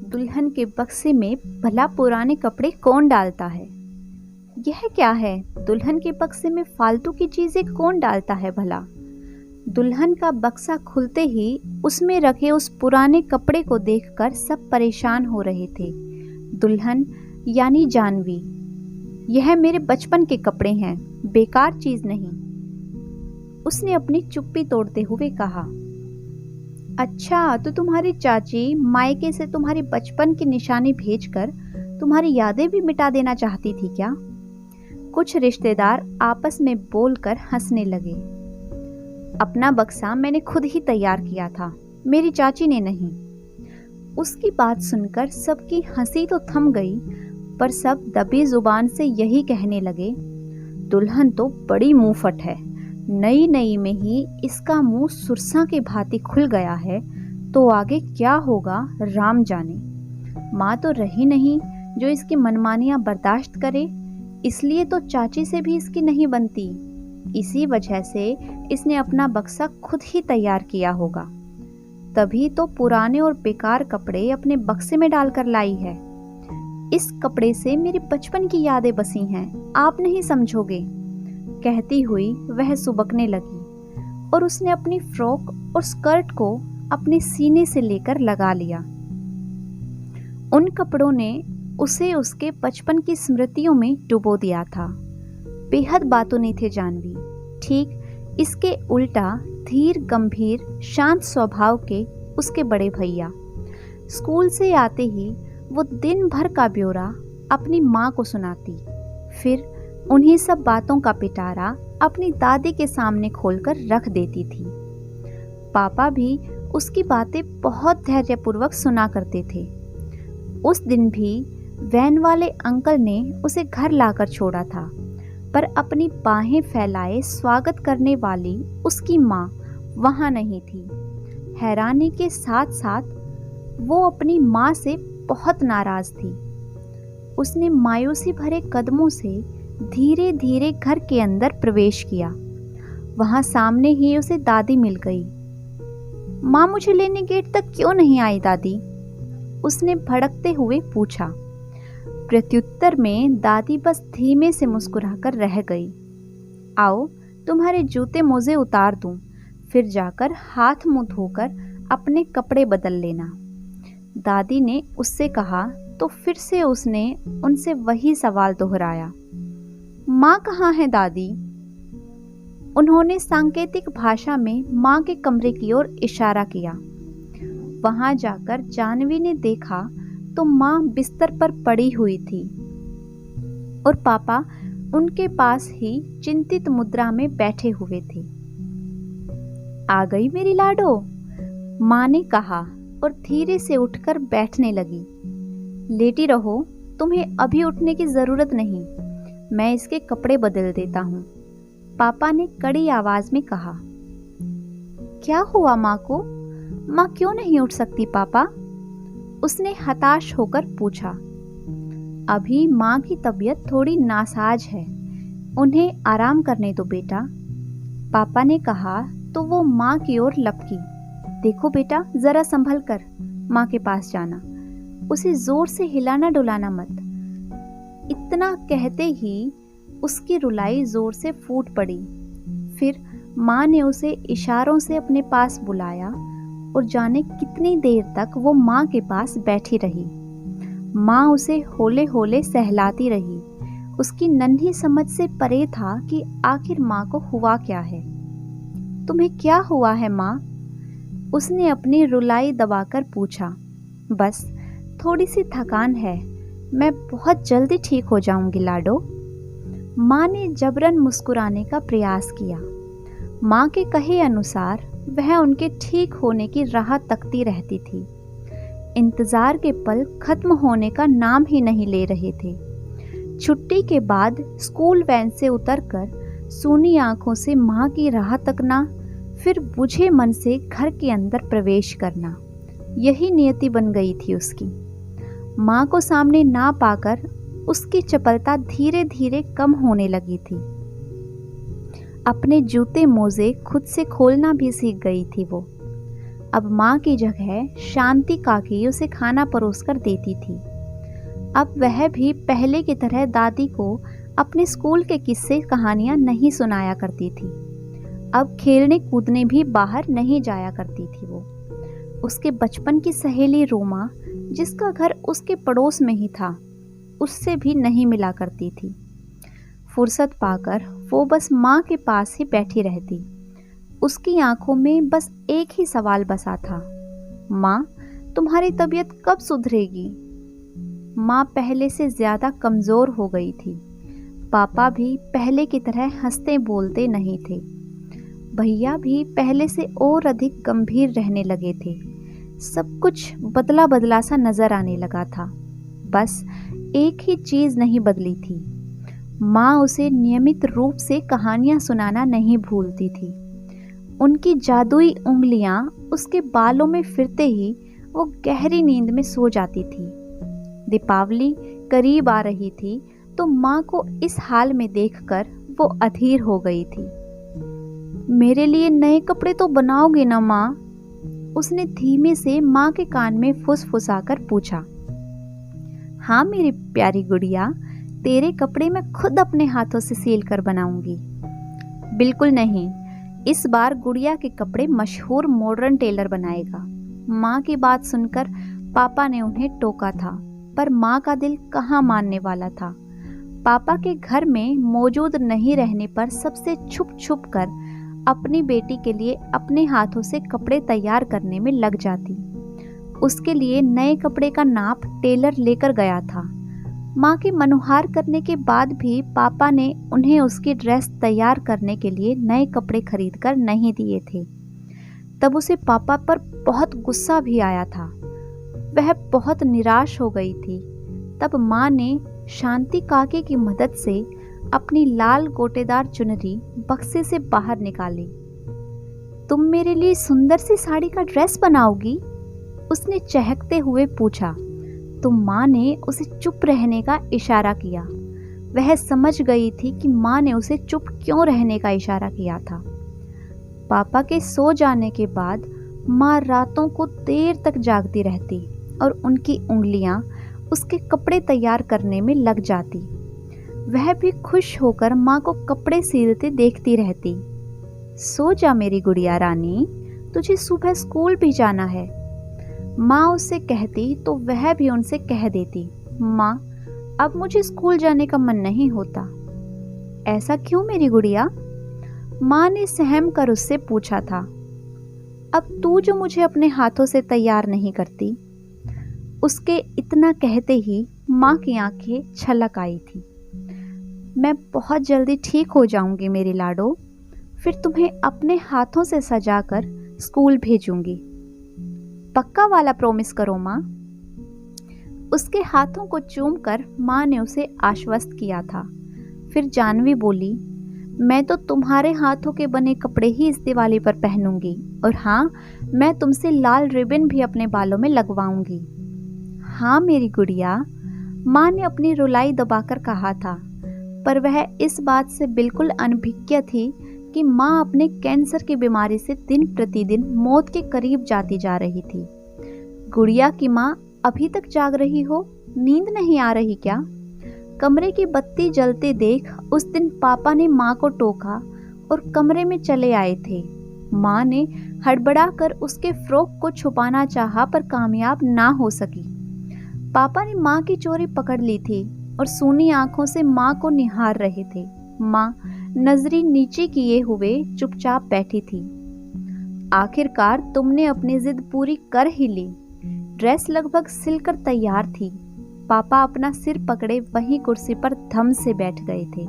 दुल्हन के बक्से में भला पुराने कपड़े कौन डालता है? यह क्या है? दुल्हन के बक्से में फालतू की चीजें कौन डालता है भला? दुल्हन का बक्सा खुलते ही उसमें रखे उस पुराने कपड़े को देखकर सब परेशान हो रहे थे। दुल्हन यानी जानवी, यह मेरे बचपन के कपड़े हैं, बेकार चीज नहीं। उसने अपनी चुप्पी तोड़ते हुए कहा। अच्छा, तो तुम्हारी चाची मायके से तुम्हारी बचपन की निशानी भेजकर तुम्हारी यादें भी मिटा देना चाहती थी क्या? कुछ रिश्तेदार आपस में बोलकर हंसने लगे। अपना बक्सा मैंने खुद ही तैयार किया था, मेरी चाची ने नहीं। उसकी बात सुनकर सबकी हंसी तो थम गई, पर सब दबी जुबान से यही कहने लगे, दुल्हन तो बड़ी मुंहफट है, नई नई में ही इसका मुंह सुरसा के भांति खुल गया है, तो आगे क्या होगा राम जाने। माँ तो रही नहीं जो इसकी मनमानियां बर्दाश्त करे, इसलिए तो चाची से भी इसकी नहीं बनती। इसी वजह से इसने अपना बक्सा खुद ही तैयार किया होगा, तभी तो पुराने और बेकार कपड़े अपने बक्से में डालकर लाई है। इस कपड़े से मेरी बचपन की यादें बसी हैं, आप नहीं समझोगे। कहती हुई वह सुबकने लगी और उसने अपनी फ्रॉक और स्कर्ट को अपने सीने से लेकर लगा लिया। उन कपड़ों ने उसे उसके बचपन की स्मृतियों में डुबो दिया था। बेहद बातूनी थे जानवी, ठीक इसके उल्टा धीर गंभीर शांत स्वभाव के उसके बड़े भैया। स्कूल से आते ही वो दिन भर का ब्यौरा अपनी माँ को सुनाती, फिर उन्हीं सब बातों का पिटारा अपनी दादी के सामने खोलकर रख देती थी। पापा भी उसकी बातें बहुत धैर्यपूर्वक सुना करते थे। उस दिन भी वैन वाले अंकल ने उसे घर लाकर छोड़ा था, पर अपनी बाहें फैलाए स्वागत करने वाली उसकी माँ वहाँ नहीं थी। हैरानी के साथ साथ वो अपनी माँ से बहुत नाराज थी। उसने मायूसी भरे कदमों से धीरे धीरे घर के अंदर प्रवेश किया। वहां सामने ही उसे दादी मिल गई। माँ, मुझे लेने गेट तक क्यों नहीं आई दादी? उसने भड़कते हुए पूछा। प्रत्युत्तर में दादी बस धीमे से मुस्कुराकर रह गई। आओ, तुम्हारे जूते मोजे उतार दूं, फिर जाकर हाथ मुंह धोकर अपने कपड़े बदल लेना। दादी ने उससे कहा तो फिर से उसने उनसे वही सवाल दोहराया। माँ कहाँ है दादी? उन्होंने सांकेतिक भाषा में माँ के कमरे की ओर इशारा किया। वहां जाकर जानवी ने देखा तो माँ बिस्तर पर पड़ी हुई थी और पापा उनके पास ही चिंतित मुद्रा में बैठे हुए थे। आ गई मेरी लाडो, माँ ने कहा और धीरे से उठकर बैठने लगी। लेटी रहो, तुम्हें अभी उठने की जरूरत नहीं, मैं इसके कपड़े बदल देता हूँ, पापा ने कड़ी आवाज में कहा। क्या हुआ माँ को? माँ क्यों नहीं उठ सकती पापा? उसने हताश होकर पूछा। अभी माँ की तबीयत थोड़ी नासाज है, उन्हें आराम करने दो बेटा, पापा ने कहा तो वो माँ की ओर लपकी। देखो बेटा, जरा संभल कर माँ के पास जाना, उसे जोर से हिलाना डुलाना मत। इतना कहते ही उसकी रुलाई जोर से फूट पड़ी। फिर माँ ने उसे इशारों से अपने पास बुलाया और जाने कितनी देर तक वो माँ के पास बैठी रही। माँ उसे होले होले सहलाती रही। उसकी नन्ही समझ से परे था कि आखिर माँ को हुआ क्या है। तुम्हें क्या हुआ है माँ? उसने अपनी रुलाई दबाकर पूछा। बस थोड़ी सी थकान है, मैं बहुत जल्दी ठीक हो जाऊंगी लाडो। माँ ने जबरन मुस्कुराने का प्रयास किया। माँ के कहे अनुसार वह उनके ठीक होने की राह तकती रहती थी। इंतजार के पल खत्म होने का नाम ही नहीं ले रहे थे। छुट्टी के बाद स्कूल वैन से उतरकर सूनी आंखों से माँ की राह तकना, फिर बुझे मन से घर के अंदर प्रवेश करना, यही नियति बन गई थी उसकी। माँ को सामने ना पाकर उसकी चपलता धीरे धीरे कम होने लगी थी। अपने जूते मोजे खुद से खोलना भी सीख गई थी वो। अब माँ की जगह शांति काकी उसे खाना परोसकर देती थी। अब वह भी पहले की तरह दादी को अपने स्कूल के किस्से कहानियाँ नहीं सुनाया करती थी। अब खेलने कूदने भी बाहर नहीं जाया करती थी वो। उसके बचपन की सहेली रोमा, जिसका घर उसके पड़ोस में ही था, उससे भी नहीं मिला करती थी। फुर्सत पाकर वो बस माँ के पास ही बैठी रहती। उसकी आंखों में बस एक ही सवाल बसा था, माँ, तुम्हारी तबीयत कब सुधरेगी? माँ पहले से ज्यादा कमजोर हो गई थी। पापा भी पहले की तरह हंसते बोलते नहीं थे। भैया भी पहले से और अधिक गंभीर रहने लगे थे। सब कुछ बदला बदला सा नजर आने लगा था। बस एक ही चीज नहीं बदली थी, माँ उसे नियमित रूप से कहानियां सुनाना नहीं भूलती थी। उनकी जादुई उंगलियां उसके बालों में फिरते ही वो गहरी नींद में सो जाती थी। दीपावली करीब आ रही थी तो माँ को इस हाल में देखकर वो अधीर हो गई थी। मेरे लिए नए कपड़े तो बनाओगे ना माँ? उसने धीमे से माँ के कान में फुसफुसाकर पूछा। हाँ मेरी प्यारी गुड़िया, तेरे कपड़े मैं खुद अपने हाथों से सिल कर बनाऊंगी। बिल्कुल नहीं, इस बार गुड़िया के कपड़े मशहूर मॉडर्न टेलर बनाएगा। माँ की बात सुनकर पापा ने उन्हें टोका था, पर माँ का दिल कहाँ मानने वाला था। पापा के घर में मौजूद नहीं रहने पर सबसे छुप छुप कर अपनी बेटी के लिए अपने हाथों से कपड़े तैयार करने में लग जाती। उसके लिए नए कपड़े का नाप टेलर लेकर गया था। माँ के मनुहार करने के बाद भी पापा ने उन्हें उसकी ड्रेस तैयार करने के लिए नए कपड़े खरीद कर नहीं दिए थे। तब उसे पापा पर बहुत गुस्सा भी आया था। वह बहुत निराश हो गई थी। तब माँ ने शांति काकी की मदद से अपनी लाल गोटेदार चुनरी बक्से से बाहर निकाली। तुम मेरे लिए सुंदर सी साड़ी का ड्रेस बनाओगी? उसने चहकते हुए पूछा। तो माँ ने उसे चुप रहने का इशारा किया। वह समझ गई थी कि माँ ने उसे चुप क्यों रहने का इशारा किया था। पापा के सो जाने के बाद माँ रातों को देर तक जागती रहती और उनकी उंगलियां उसके कपड़े तैयार करने में लग जाती। वह भी खुश होकर माँ को कपड़े सिलते देखती रहती। सो जा मेरी गुड़िया रानी, तुझे सुबह स्कूल भी जाना है। माँ उससे कहती तो वह भी उनसे कह देती, माँ अब मुझे स्कूल जाने का मन नहीं होता। ऐसा क्यों मेरी गुड़िया? माँ ने सहम कर उससे पूछा था। अब तू जो मुझे अपने हाथों से तैयार नहीं करती। उसके इतना कहते ही माँ की आंखें छलक आई थी। मैं बहुत जल्दी ठीक हो जाऊंगी मेरी लाडो, फिर तुम्हें अपने हाथों से सजाकर स्कूल भेजूंगी। पक्का वाला प्रॉमिस करो माँ। उसके हाथों को चूमकर माँ ने उसे आश्वस्त किया था। फिर जानवी बोली, मैं तो तुम्हारे हाथों के बने कपड़े ही इस दिवाली पर पहनूंगी, और हाँ, मैं तुमसे लाल रिबन भी अपने बालों में लगवाऊंगी। हाँ मेरी गुड़िया, माँ ने अपनी रुलाई दबाकर कहा था, पर वह इस बात से बिल्कुल अनभिज्ञ थी कि माँ अपने कैंसर की बीमारी से दिन प्रतिदिन मौत के करीब जाती जा रही थी। गुड़िया की माँ अभी तक जाग रही हो? नींद नहीं आ रही क्या? कमरे की बत्ती जलते देख उस दिन पापा ने माँ को टोका और कमरे में चले आए थे। माँ ने हड़बड़ा कर उसके फ्रॉक को छुपाना चाहा, पर कामयाब ना हो सकी। पापा ने माँ की चोरी पकड़ ली थी और सूनी आंखों से माँ को निहार रहे थे। माँ नजरी नीचे किए हुए चुपचाप बैठी थी। आखिरकार तुमने अपनी जिद पूरी कर ही ली। ड्रेस लगभग सिलकर तैयार थी। पापा अपना सिर पकड़े वहीं कुर्सी पर धम से बैठ गए थे।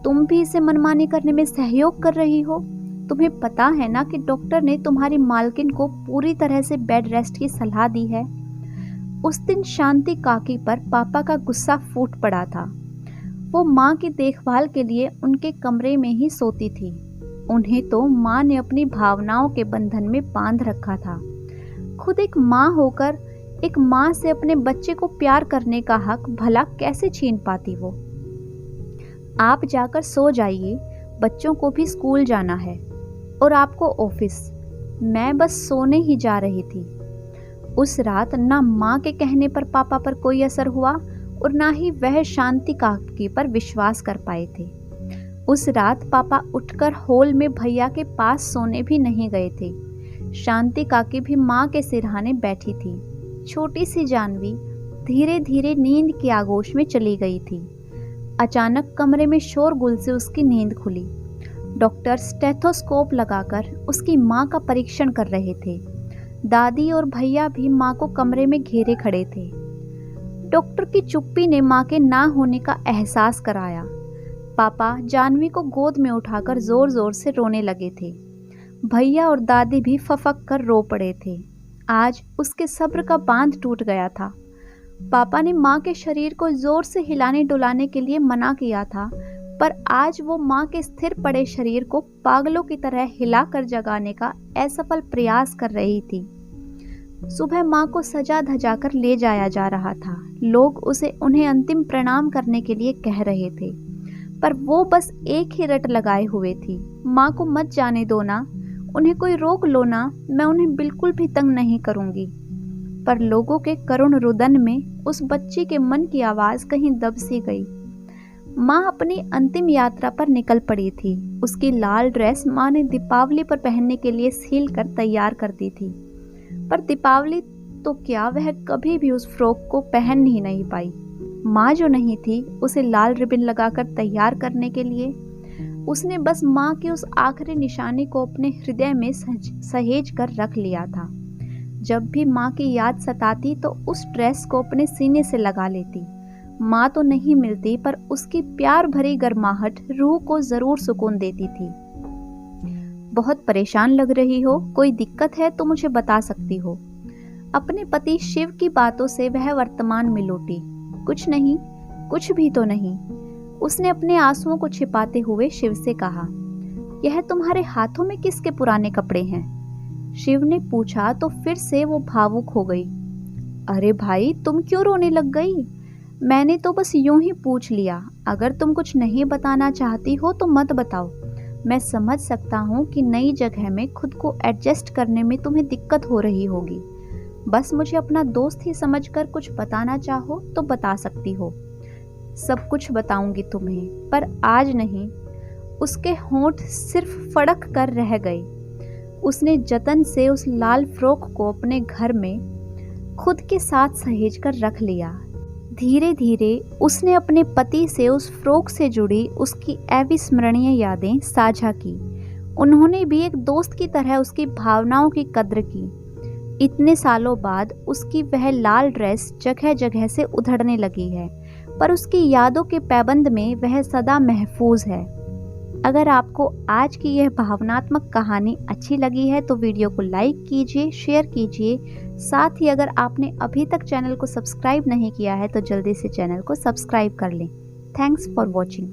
तुम भी इसे मनमानी करने में सहयोग कर रही हो? तुम्हें पता है ना कि डॉक्टर ने तुम्हारी मालकिन को पूरी तरह से बेड रेस्ट की सलाह दी है। उस दिन शांति काकी पर पापा का गुस्सा फूट पड़ा था। वो माँ की देखभाल के लिए उनके कमरे में ही सोती थी। उन्हें तो माँ ने अपनी भावनाओं के बंधन में बांध रखा था। खुद एक माँ होकर एक माँ से अपने बच्चे को प्यार करने का हक भला कैसे छीन पाती वो? आप जाकर सो जाइए, बच्चों को भी स्कूल जाना है और आपको ऑफिस। मैं बस सोने ही जा रही थी। उस रात ना माँ के कहने पर पापा पर कोई असर हुआ और ना ही वह शांति काकी पर विश्वास कर पाए थे। उस रात पापा उठकर हॉल में भैया के पास सोने भी नहीं गए थे। शांति काकी भी माँ के सिरहाने बैठी थी। छोटी सी जानवी धीरे धीरे नींद की आगोश में चली गई थी। अचानक कमरे में शोरगुल से उसकी नींद खुली। डॉक्टर स्टेथोस्कोप लगाकर उसकी माँ का परीक्षण कर रहे थे। दादी और भैया भी माँ को कमरे में घेरे खड़े थे। डॉक्टर की चुप्पी ने माँ के ना होने का एहसास कराया। पापा जानवी को गोद में उठाकर जोर जोर से रोने लगे थे। भैया और दादी भी फफक कर रो पड़े थे। आज उसके सब्र का बांध टूट गया था। पापा ने माँ के शरीर को जोर से हिलाने डुलाने के लिए मना किया था, पर आज वो माँ के स्थिर पड़े शरीर को पागलों की तरह हिलाकर जगाने का असफल प्रयास कर रही थी। सुबह माँ को सजा धजा कर ले जाया जा रहा था। लोग उन्हें अंतिम प्रणाम करने के लिए कह रहे थे, पर वो बस एक ही रट लगाए हुए थी, माँ को मत जाने दो ना, उन्हें कोई रोक लो ना, मैं उन्हें बिल्कुल भी तंग नहीं करूंगी। पर लोगों के करुण रुदन में उस बच्ची के मन की आवाज कहीं दब सी गई। माँ अपनी अंतिम यात्रा पर निकल पड़ी थी। उसकी लाल ड्रेस माँ ने दीपावली पर पहनने के लिए सील कर तैयार कर दी थी, पर दीपावली तो क्या, वह कभी भी उस फ्रॉक को पहन ही नहीं पाई। माँ जो नहीं थी उसे लाल रिबन लगाकर तैयार करने के लिए, उसने बस माँ की उस आखिरी निशानी को अपने हृदय में सहेज कर रख लिया था। जब भी माँ की याद सताती तो उस ड्रेस को अपने सीने से लगा लेती। माँ तो नहीं मिलती, पर उसकी प्यार भरी गर्माहट रूह को जरूर सुकून देती थी। बहुत परेशान लग रही हो, कोई दिक्कत है तो मुझे बता सकती हो। अपने पति शिव की बातों से वह वर्तमान में लौटी। कुछ नहीं, कुछ भी तो नहीं, उसने अपने आंसुओं को छिपाते हुए शिव से कहा। यह तुम्हारे हाथों में किसके पुराने कपड़े हैं? शिव ने पूछा तो फिर से वो भावुक हो गई। अरे भाई, तुम क्यों रोने लग गई? मैंने तो बस यूं ही पूछ लिया। अगर तुम कुछ नहीं बताना चाहती हो तो मत बताओ। मैं समझ सकता हूँ कि नई जगह में खुद को एडजस्ट करने में तुम्हें दिक्कत हो रही होगी। बस मुझे अपना दोस्त ही समझकर कुछ बताना चाहो तो बता सकती हो। सब कुछ बताऊंगी तुम्हें, पर आज नहीं। उसके होंठ सिर्फ फड़क कर रह गए। उसने जतन से उस लाल फ्रॉक को अपने घर में खुद के साथ सहेज कर रख लिया। धीरे धीरे उसने अपने पति से उस फ्रॉक से जुड़ी उसकी अविस्मरणीय यादें साझा की। उन्होंने भी एक दोस्त की तरह उसकी भावनाओं की कद्र की। इतने सालों बाद उसकी वह लाल ड्रेस जगह जगह से उधड़ने लगी है, पर उसकी यादों के पैबंद में वह सदा महफूज है। अगर आपको आज की यह भावनात्मक कहानी अच्छी लगी है तो वीडियो को लाइक कीजिए, शेयर कीजिए। साथ ही अगर आपने अभी तक चैनल को सब्सक्राइब नहीं किया है तो जल्दी से चैनल को सब्सक्राइब कर लें। Thanks for watching.